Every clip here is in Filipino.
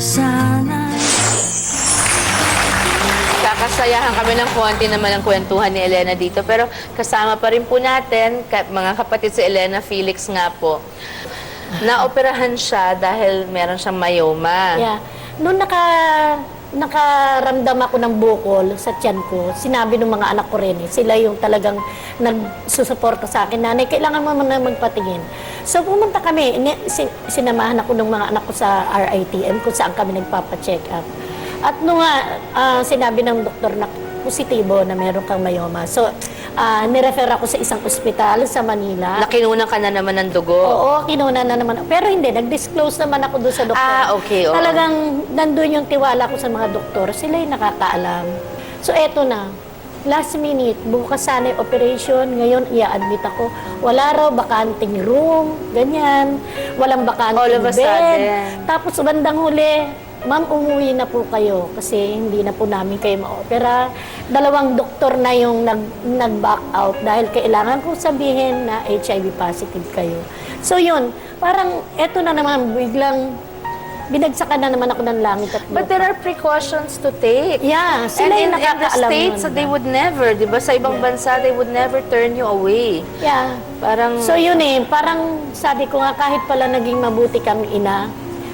Sana Kakasayahan kami ng konti naman ang kwentuhan ni Elena dito. Pero kasama pa rin po natin, mga kapatid si Elena Felix nga po. Naoperahan siya dahil meron siyang myoma. Yeah. Noon nakaramdam ako ng bukol sa tiyan ko, sinabi ng mga anak ko rin, sila yung talagang nagsusuporta sa akin, nanay, kailangan mo na magpatingin. So pumunta kami, sinamahan ako ng mga anak ko sa RITM kung saan kami nagpapacheck up. At nung sinabi ng doktor na positibo na meron kang myoma, so nirefer ako sa isang ospital sa Manila. Nakinunan ka na naman ng dugo. Oo, kinunan na naman. Pero hindi, nag-disclose naman ako doon sa doktor. Okay. Oo. Talagang nandun yung tiwala ko sa mga doktor. Sila yung nakakaalam. So eto na, last minute, bukas sana yung operation. Ngayon, i-admit ako. Wala raw bakanting room, ganyan. Walang All bakanting of a bed. sudden. Tapos bandang huli, ma'am, umuwi na po kayo kasi hindi na po namin kayo ma-opera. Dalawang doktor na yung nag-back out dahil kailangan kong sabihin na HIV positive kayo. So yun, parang eto na naman, biglang binagsakan na naman ako ng langit at lupa. But there are precautions to take. Yeah, And sila in yung the nakakaalam States, nun. they would never, di ba? Sa ibang bansa, they would never turn you away. Yeah. Parang... So yun parang sabi ko nga kahit pala naging mabuti kang ina,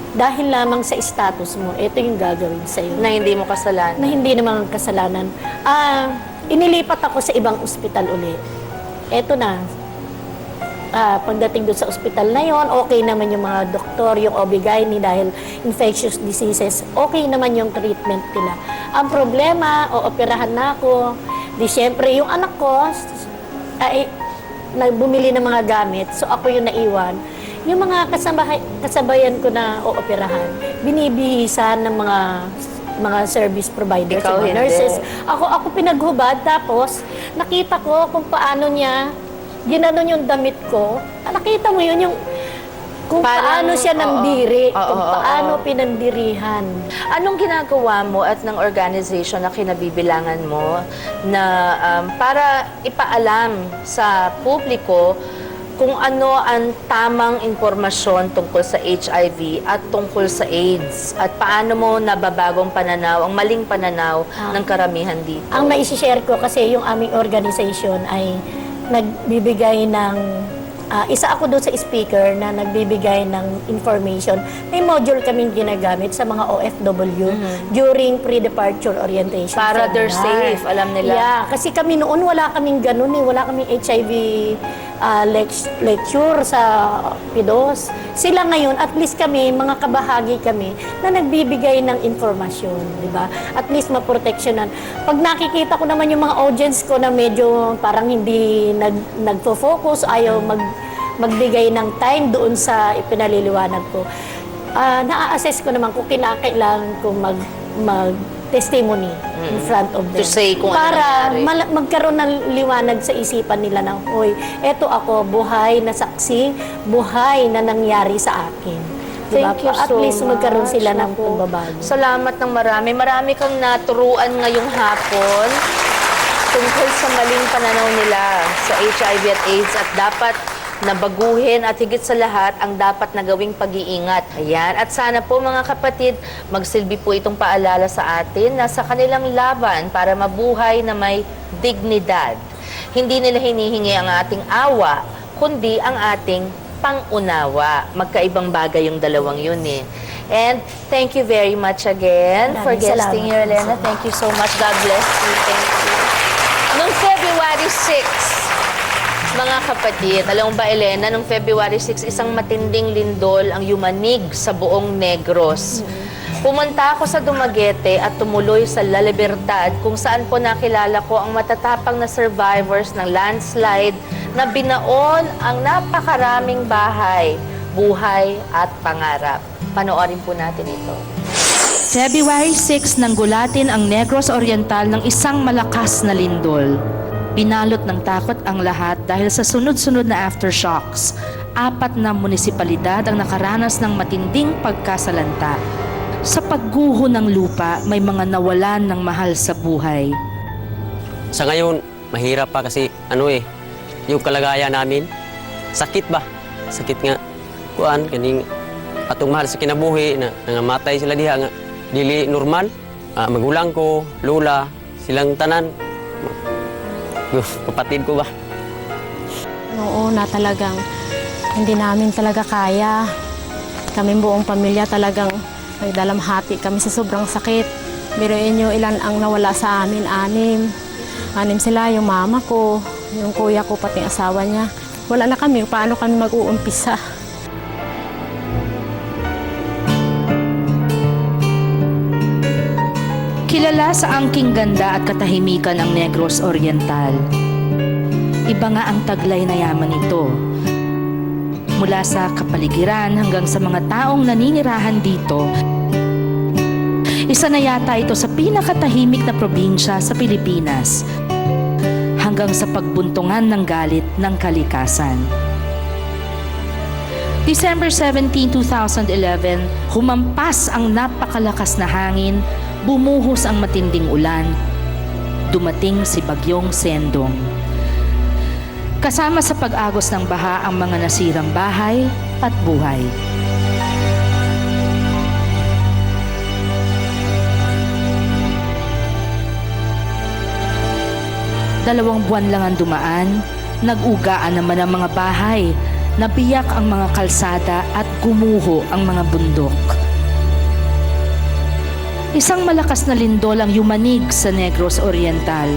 dahil lamang sa status mo, ito yung gagawin sa'yo. na hindi mo kasalanan. Na hindi naman kasalanan. Inilipat ako sa ibang ospital uli. Eto na. Pagdating doon sa ospital na yon, okay naman yung mga doktor, yung OB-GYN dahil infectious diseases, okay naman yung treatment nila. Ang problema, ooperahan na ako. Di syempre, yung anak ko, bumili ng mga gamit, so ako yung naiwan. Yung mga kasabayan ko na ooperahan, binibihisan ng mga service providers, Ikaw mga hindi. nurses. Ako pinaghubad, tapos nakita ko kung paano niya ginanon yung damit ko. Nakita mo yun, yung kung Parang, paano siya nandiri, oo, kung oo, paano oo. pinandirihan. Anong ginagawa mo at ng organization na kinabibilangan mo na para ipaalam sa publiko kung ano ang tamang impormasyon tungkol sa HIV at tungkol sa AIDS at paano mo nababagong pananaw, ang maling pananaw ng karamihan dito? Ang maisishare ko kasi yung aming organization ay nagbibigay ng isa ako doon sa speaker na nagbibigay ng information. May module kaming ginagamit sa mga OFW during pre-departure orientation Para they're seminar. safe, alam nila. Yeah, kasi kami noon wala kaming ganun wala kaming HIV lecture sa PIDOS. Sila ngayon, at least kami, mga kabahagi kami, na nagbibigay ng informasyon, di ba? At least maproteksyonan. Pag nakikita ko naman yung mga audience ko na medyo parang hindi nagfo-focus, ayaw magbigay ng time doon sa ipinaliliwanag ko, na-assess ko naman kung kinakailangan ko mag-testimony in front of them. To say kung ano para nangyari. magkaroon ng liwanag sa isipan nila na, hoy, eto ako, buhay na saksi, buhay na nangyari sa akin. Diba? Thank you At so least magkaroon much. sila ng Naku. pagbabago. Salamat ng marami. Marami kang naturuan ngayong hapon tungkol sa maling pananaw nila sa HIV at AIDS at dapat nabaguhin at higit sa lahat ang dapat na gawing pag-iingat. Ayan. At sana po mga kapatid, magsilbi po itong paalala sa atin na sa kanilang laban para mabuhay na may dignidad. Hindi nila hinihingi ang ating awa, kundi ang ating pang-unawa. Magkaibang bagay yung dalawang yun eh. And thank you very much again for Maraming guesting salamat. here, Elena. Thank you so much. God bless you. Thank you. Noong February 6, mga kapatid, alam mo ba, Elena, noong February 6, isang matinding lindol ang yumanig sa buong Negros. Pumunta ako sa Dumaguete at tumuloy sa La Libertad kung saan po nakilala ko ang matatapang na survivors ng landslide na binaon ang napakaraming bahay, buhay at pangarap. Panoorin po natin ito. February 6 nang gulatin ang Negros Oriental ng isang malakas na lindol. Binalot ng takot ang lahat dahil sa sunod-sunod na aftershocks. 4 na munisipalidad ang nakaranas ng matinding pagkasalanta. Sa pagguho ng lupa, may mga nawalan ng mahal sa buhay. Sa ngayon, mahirap pa kasi yung kalagayan namin, sakit ba? Sakit nga. Kuan, kaning atong mahal sa kinabuhi na nangamatay sila diha nga dili normal. Magulang ko, lola, silang tanan. Kapatid ko ba? Oo na talagang hindi namin talaga kaya. Kaming buong pamilya talagang nagdalamhati kami sa sobrang sakit. Biruin nyo ilan ang nawala sa amin, 6. 6 sila, yung mama ko, yung kuya ko, pati asawa niya. Wala na kami, paano kami mag-uumpisa? Kilala sa angking ganda at katahimikan ang Negros Oriental. Iba nga ang taglay na yaman nito. Mula sa kapaligiran hanggang sa mga taong naninirahan dito, isa na yata ito sa pinakatahimik na probinsya sa Pilipinas, hanggang sa pagbuntungan ng galit ng kalikasan. December 17, 2011, humampas ang napakalakas na hangin, bumuhos ang matinding ulan, dumating si Bagyong Sendong. Kasama sa pag-agos ng baha ang mga nasirang bahay at buhay. Dalawang buwan lang ang dumaan, nag-ugaan naman ang mga bahay, nabiyak ang mga kalsada at gumuho ang mga bundok. Isang malakas na lindol ang yumanig sa Negros Oriental.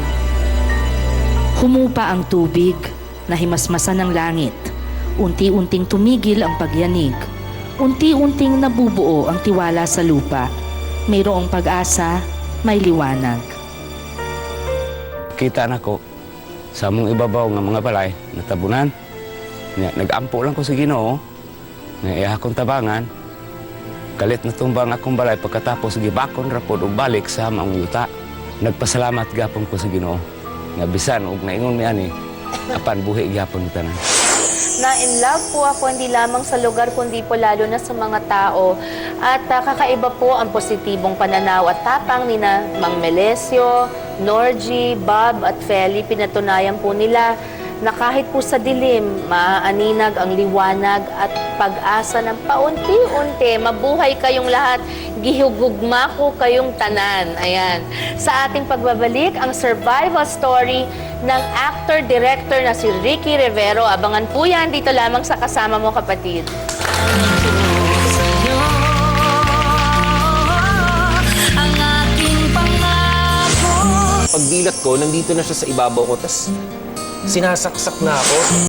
Humupa ang tubig, nahimasmasan ng langit. Unti-unting tumigil ang pagyanig. Unti-unting nabubuo ang tiwala sa lupa. Mayroong pag-asa, may liwanag. Kita na ko sa among ibabaw nga mga balay natabunan. Nag-ampo lang ko sa Ginoo nga iya akong tabangan. Kalit na tumbang akong balay pagkatapos gibakon ra pod og balik sa among yuta. Nagpasalamat gapon ko sa Ginoo nga bisan og naingon mi ani apan buhi gyapon tanan. Na in love po ako hindi lamang sa lugar kundi po lalo na sa mga tao. At kakaiba po ang positibong pananaw at tapang ni na Mang Melesio, Norgy, Bob at Feli. Pinatunayan po nila na kahit po sa dilim, maaaninag ang liwanag at pag-asa ng paunti-unti. Mabuhay kayong lahat, gihugugma ko kayong tanan. Ayan. Sa ating pagbabalik, ang survival story ng actor-director na si Ricky Rivero. Abangan po yan dito lamang sa Kasama Mo Kapatid. Pagdilat ko, nandito na siya sa ibabaw ko, tas sinasaksak na ako.